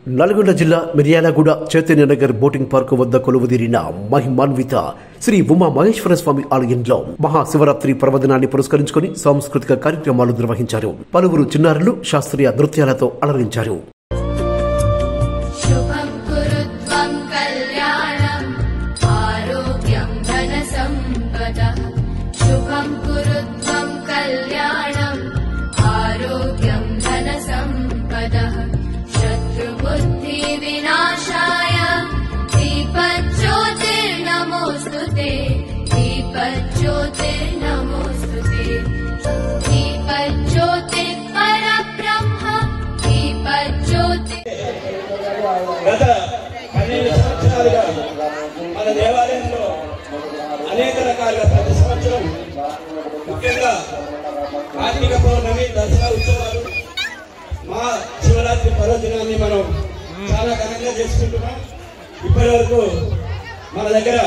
నల్గొండ జిల్లా Miryalaguda Chaitanya Nagar boating park వద్ద కొలువుదీరిన మహిమాన్విత శ్రీ ఉమా మహేశ్వర స్వామి ఆలయంలో మహాశివరాత్రి పర్వదినాన్ని పురస్కరించుకుని సాంస్కృతిక కార్యక్రమాలు నిర్వహించారు. పలువురు చిన్నారులు శాస్త్రీయ నృత్యాలతో అలరించారు. विनाशाय दीपज्योतिर्नमोस्तुते दीपज्योतिर्नमोस्तुते दीपज्योतिः परब्रह्म दीपज्योति గత 12 సంవత్సరాలుగా మన దేవాలయంలో అనేక రకాలుగా ప్రతి సంవత్సరం ముఖ్యంగా కార్తీక పౌర్ణమి దసరా ఉత్సవాలు మహా శివరాత్రి పర్వదినాన్ని మనం చాలా ఘనంగా చేసుకుంటున్నాం. ఇప్పటి వరకు మన దగ్గర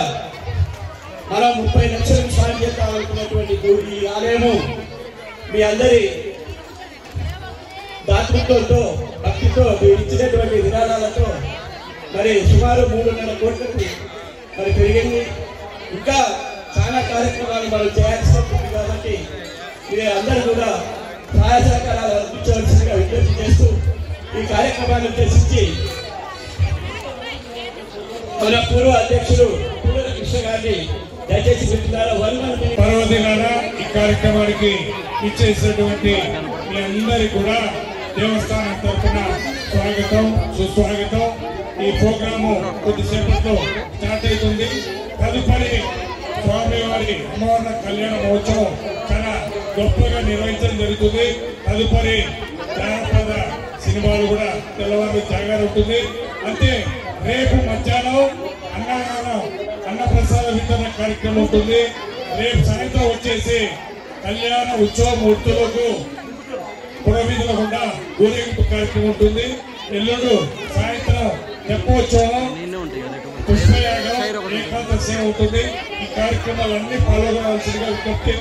మనం 30 లక్షలకు స్టార్ట్ చేస్తామనుకున్నటువంటి ఈ ఆలయము మీ అందరి దాతృత్వంతో భక్తితో ఇచ్చినటువంటి విధానాలతో మరి సుమారు 3.5 కోట్లకు మరి పెరిగింది. ఇంకా చాలా కార్యక్రమాలు మనం చేయాల్సి ఉంటుంది కాబట్టి మీరు అందరూ కూడా సహాయ సహకారాలు అందించవలసిందిగా విజ్ఞప్తి చేస్తూ ఈ కార్యక్రమాన్ని ఉద్దేశించి మన పూర్వ అధ్యక్షులు పూర్వ కృష్ణ గారిని దయచేసి పర్వదినాన ఈ కార్యక్రమానికి ఇచ్చేసినటువంటి మీ అందరికీ కూడా దేవస్థానం తరఫున స్వాగతం సుస్వాగతం. ఈ ప్రోగ్రాము కొద్దిసేపట్లో స్టార్ట్ అవుతుంది. తదుపరి స్వామివారి అమ్మవారి కళ్యాణ మహోత్సవం చాలా గొప్పగా నిర్వహించడం జరుగుతుంది. తదుపరి జానపద సినిమాలు కూడా తెల్లవారు జాగారు ఉంటుంది. అంటే రేపు మధ్యాహ్నం అన్నప్రసాద వితరణ కార్యక్రమం ఉంటుంది. రేపు సాయంత్రం వచ్చేసి కళ్యాణ ఉత్సవ మూర్తులకు పురవీధుల గుండా ఊరేగింపు కార్యక్రమం ఉంటుంది. ఎల్లుండు సాయంత్రం తెప్పోత్సవం, పుష్పయాగం, ఏకాదశి ఉంటుంది. ఈ కార్యక్రమాలన్నీ పాల్గొనవలసిందిగా విజ్ఞప్తి.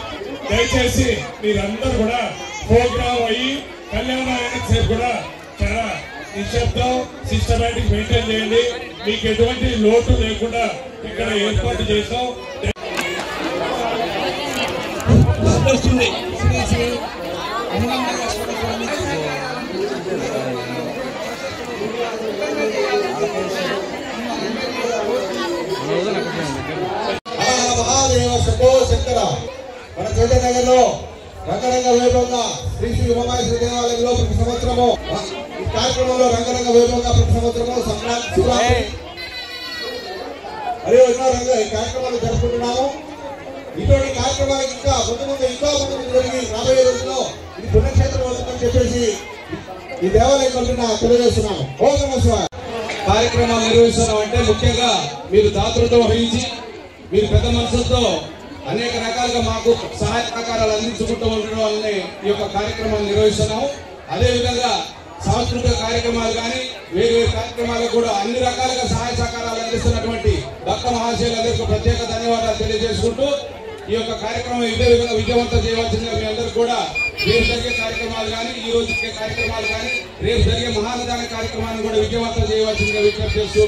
దయచేసి మీరందరూ కూడా ప్రోగ్రామ్ అయ్యి కళ్యాణానికి సేపు కూడా చాలా నిశ్శబ్దం సిస్టమేటిక్ మెయింటైన్ చేయండి. మీకు ఎటువంటి లోటు లేకుండా ఇక్కడ ఏర్పాటు చేస్తాం. మహాదేవ శంభో శంకర. మన చైతన్యనగర్లో రంగరంగ వైభవంగా శ్రీ శ్రీ ఉమామహేశ్వర దేవాలయంలో ప్రతి సంవత్సరము ఈ కార్యక్రమంలో రంగరంగ వైభవంగా ప్రతి సంవత్సరము సంక్రాంతి శివరాత్రి మరియు ఎన్నో రంగ ఈ కార్యక్రమాలు జరుపుకుంటున్నాము. ఇటువంటి కార్యక్రమానికి ఇంకా ముందు జరిగి రాబోయే రోజుల్లో ఇది పుణ్యక్షేత్రం అవుతుందని చెప్పేసి ఈ దేవాలయం తరఫున తెలియజేస్తున్నాము. ఓం నమః శివాయ. కార్యక్రమాలు నిర్వహిస్తున్నాం అంటే ముఖ్యంగా మీరు దాతృత్వం వహించి మీరు పెద్ద మనసుతో అనేక రకాలుగా మాకు సహాయ సహకారాలు అందించుకుంటూ ఉండడం వల్లనే ఈ యొక్క కార్యక్రమాలు నిర్వహిస్తున్నాము. అదేవిధంగా సాంస్కృతిక కార్యక్రమాలు కానీ వేరు కార్యక్రమాలకు కూడా అన్ని రకాలుగా సహాయ సహకారాలు అందిస్తున్నటువంటి భక్త మహాశయులందరికీ ప్రత్యేక ధన్యవాదాలు తెలియజేసుకుంటూ ఈ యొక్క కార్యక్రమం ఇదే విధంగా విజయవంతం చేయవలసిందిగా మీ అందరూ కూడా రేపు జరిగే కార్యక్రమాలు కానీ ఈ రోజు జరిగే కార్యక్రమాలు కానీ రేపు జరిగే మహానదాన కార్యక్రమాన్ని కూడా విజయవంతం చేయవలసిందిగా విజ్ఞప్తి చేస్తూ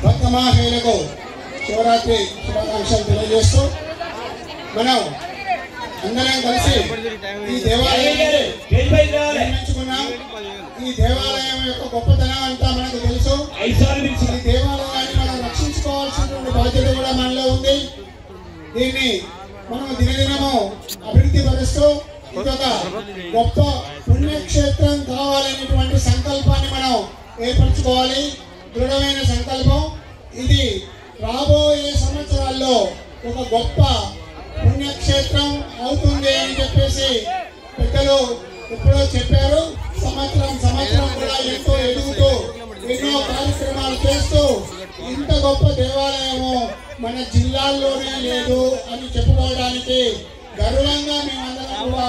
భక్త మహాశయులకు శివరాత్రి శుభాకాంక్షలు తెలియజేస్తూ మనం అందరం కలిసి ఈ దేవాలయం నిర్మించుకున్నాం. ఈ దేవాలయం యొక్క గొప్పతనం అంతా మనకు తెలుసు. ఈ దేవాలయాన్ని మనం రక్షించుకోవాల్సినటువంటి బాధ్యత కూడా మనలో ఉంది. దీన్ని మనం దినదినము అభివృద్ధి పరుస్తూ ఇదొక గొప్ప పుణ్యక్షేత్రం కావాలనేటువంటి సంకల్పాన్ని మనం ఏర్పరచుకోవాలి. దృఢమైన సంకల్పం. ఇది రాబోయే సంవత్సరాల్లో ఒక గొప్ప పుణ్యక్షేత్రం అవుతుంది అని చెప్పేసి పెద్దలు ఎప్పుడో చెప్పారు. సంవత్సరం కూడా ఎంతో ఎదుగుతూ ఎన్నో కార్యక్రమాలు చేస్తూ ఇంత గొప్ప దేవాలయము మన జిల్లాల్లోనే లేదు అని చెప్పుకోవడానికి గర్వంగా మేమందరం కూడా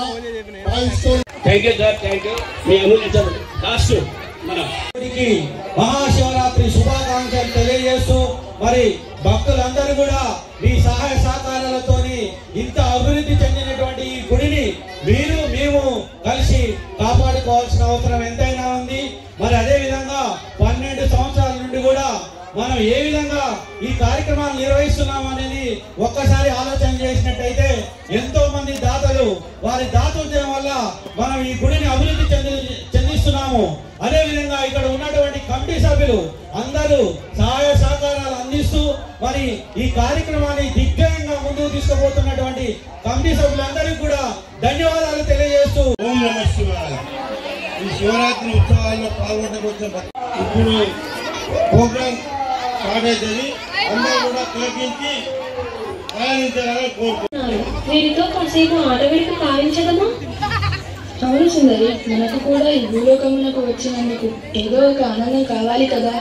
భావిస్తూ thank you sir, thank you. Me Amulya last మనం మహాశివరాత్రి శుభాకాంక్షలు తెలియజేస్తూ మరి భక్తులందరూ కూడా మీ సహాయ సహకారాలతోని ఇంత అభివృద్ధి చెందినటువంటి ఈ గుడిని మేము కలిసి కాపాడుకోవాల్సిన అవసరం ఎంతైనా ఉంది. మరి అదే విధంగా 12 సంవత్సరాల నుండి కూడా మనం ఏ విధంగా ఈ కార్యక్రమాలు నిర్వహిస్తున్నాం అనేది ఒక్కసారి ఆలోచన చేసినట్టయితే ఎంతో మంది దాతలు వారి దాతృత్వం వల్ల మనం ఈ గుడిని అభివృద్ధి చెందిస్తున్నాము. అదే విధంగా ఇక్కడ ఉన్నటువంటి కమిటీ సభ్యులు అందరూ సహాయ సహకారాలు అందిస్తూ మరి ఈ కార్యక్రమాన్ని దిగ్విజయంగా ముందుకు తీసుకుపోతున్నటువంటి కమిటీ సభ్యులందరికీ కూడా ధన్యవాదాలు తెలియజేస్తూ ఓం నమః శివాయ. ఈ శివరాత్రి ఉత్సవాల్లో పాల్గొనడం ఇప్పుడు ప్రోగ్రాం స్టార్ట్ అవుతుంది. అందరూ కూడా తిలకించి ప్రయాణించాలని కోరుకుంటున్నారు. వీరితో కాసేపు ఆటవిడికి కావించదమా? అవును సుందరి, మనకు కూడా ఈ భూలోకమునకు వచ్చినందుకు ఏదో ఒక ఆనందం కావాలి కదా.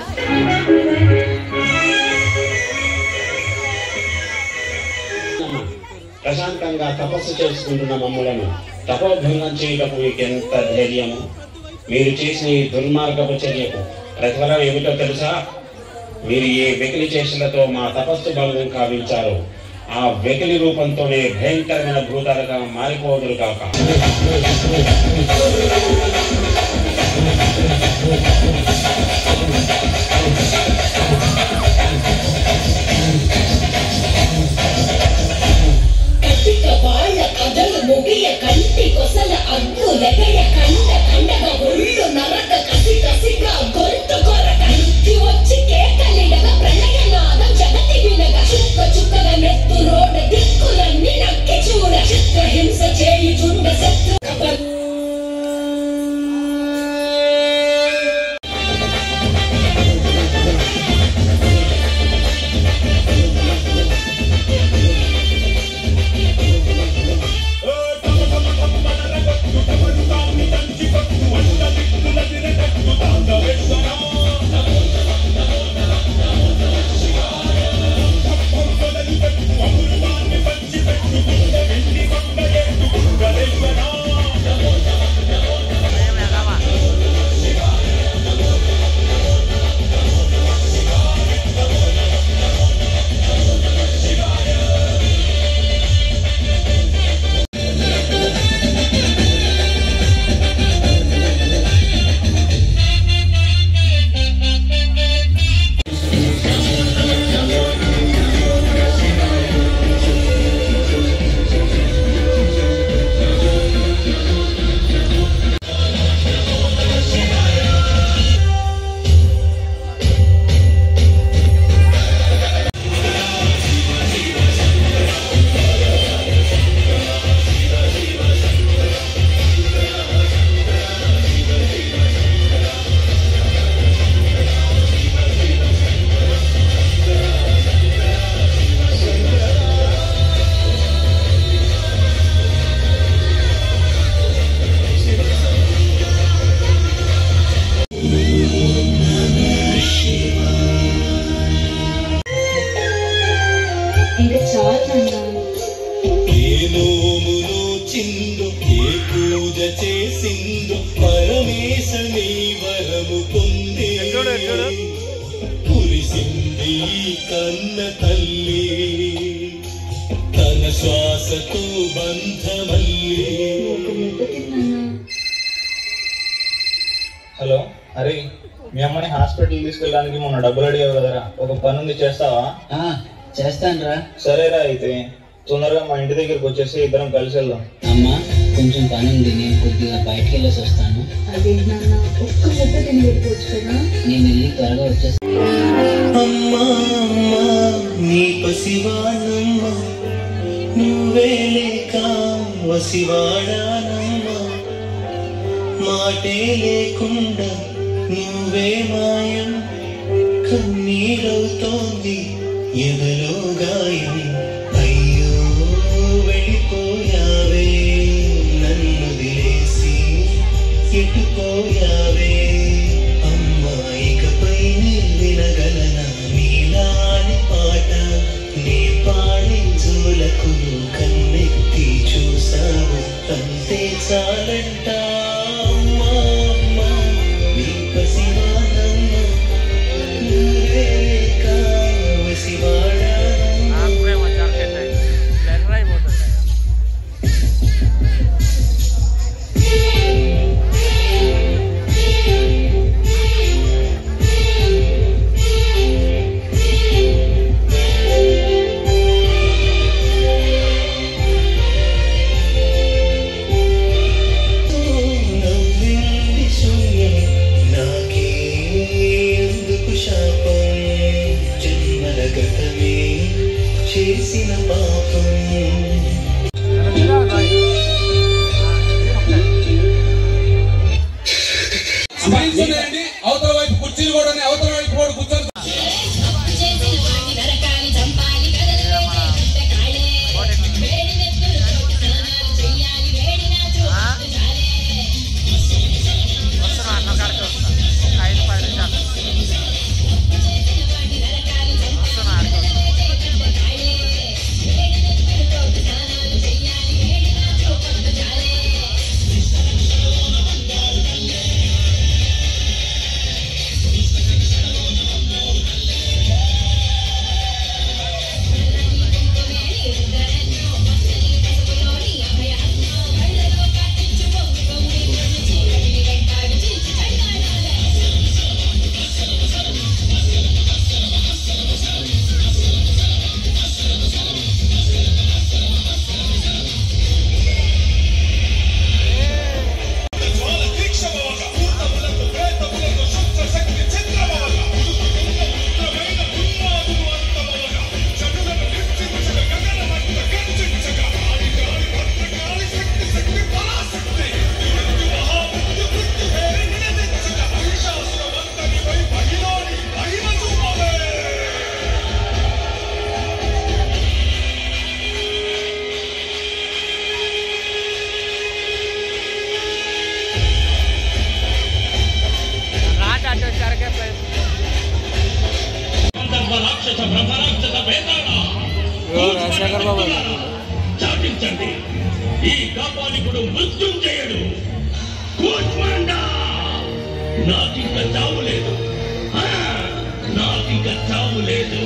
ప్రశాంతంగా తపస్సు చేసుకుంటున్న మమ్మలను తపోభంగం చేయటకు మీకు ఎంత ధైర్యము! మీరు చేసిన ఈ దుర్మార్గపు చర్యకు ప్రతిఫలం ఏమిటో తెలుసా? మీరు ఏ వెకిలి చేష్టలతో మా తపస్సు భంగం కావించారో ఆ వెకిలి రూపంతోనే భయంకరమైన భూతాలుగా మారిపోదురు కాక. కథలు ముగియ కంటి కొసల అగ్గు లెగయ కండ కండగా ఒళ్ళు నరక కసి కసిగా గొంతు కొరక ఇంటి వచ్చి కేకలిడగా ప్రళయనాదం జగతి వినగా చుక్క చుక్కగా నెత్తు రోడ దిక్కులన్నీ నక్కి చూడ చిత్రహింస చేయుచుండ శత్రు కన్న తల్లి తన శ్వాసతో బంధమల్లి. హలో, అరే మీ అమ్మని హాస్పిటల్ తీసుకెళ్ళడానికి మొన్న డబ్బులు అడిగావు కదరా, ఒక పని ఉంది చేస్తావా? చేస్తానురా. సరేరా, అయితే తొందరగా మా ఇంటి దగ్గరికి వచ్చేసి ఇద్దరం కలిసి వెళ్దాం. అమ్మా కొంచెం పని ఉంది, నేను కొద్దిగా బయటకు వెళ్ళేసి వస్తాను. నేను వెళ్ళి త్వరగా వచ్చేస్తాను. అమ్మా అమ్మా నీ పసివానమ్మ, నువ్వే లేక వసివాడానమ్మా, మాటే లేకుండా నువ్వే మాయం, కన్నీరవుతోంది ఎదలో గాయం. అయ్యో వెళ్ళిపోయావే, నన్ను దిలేసి ఎటుపోయావే. అమ్మాయికపై వినగలనా నీలాని పాట, నీ పాడే జోలకు కన్నెత్తి చూసావు అంతే చాలంటా. అడగటమే చేసిన పాపం. అవతల వైపు కుర్చీలు కూడా అవతల వైపు కూడా కూర్చొని చాటించండి. ఈ కాపాలికుడు మృత్యుంజయుడు కూర్చుండా. నాకింక చావు లేదు, నాకింక చావు లేదు.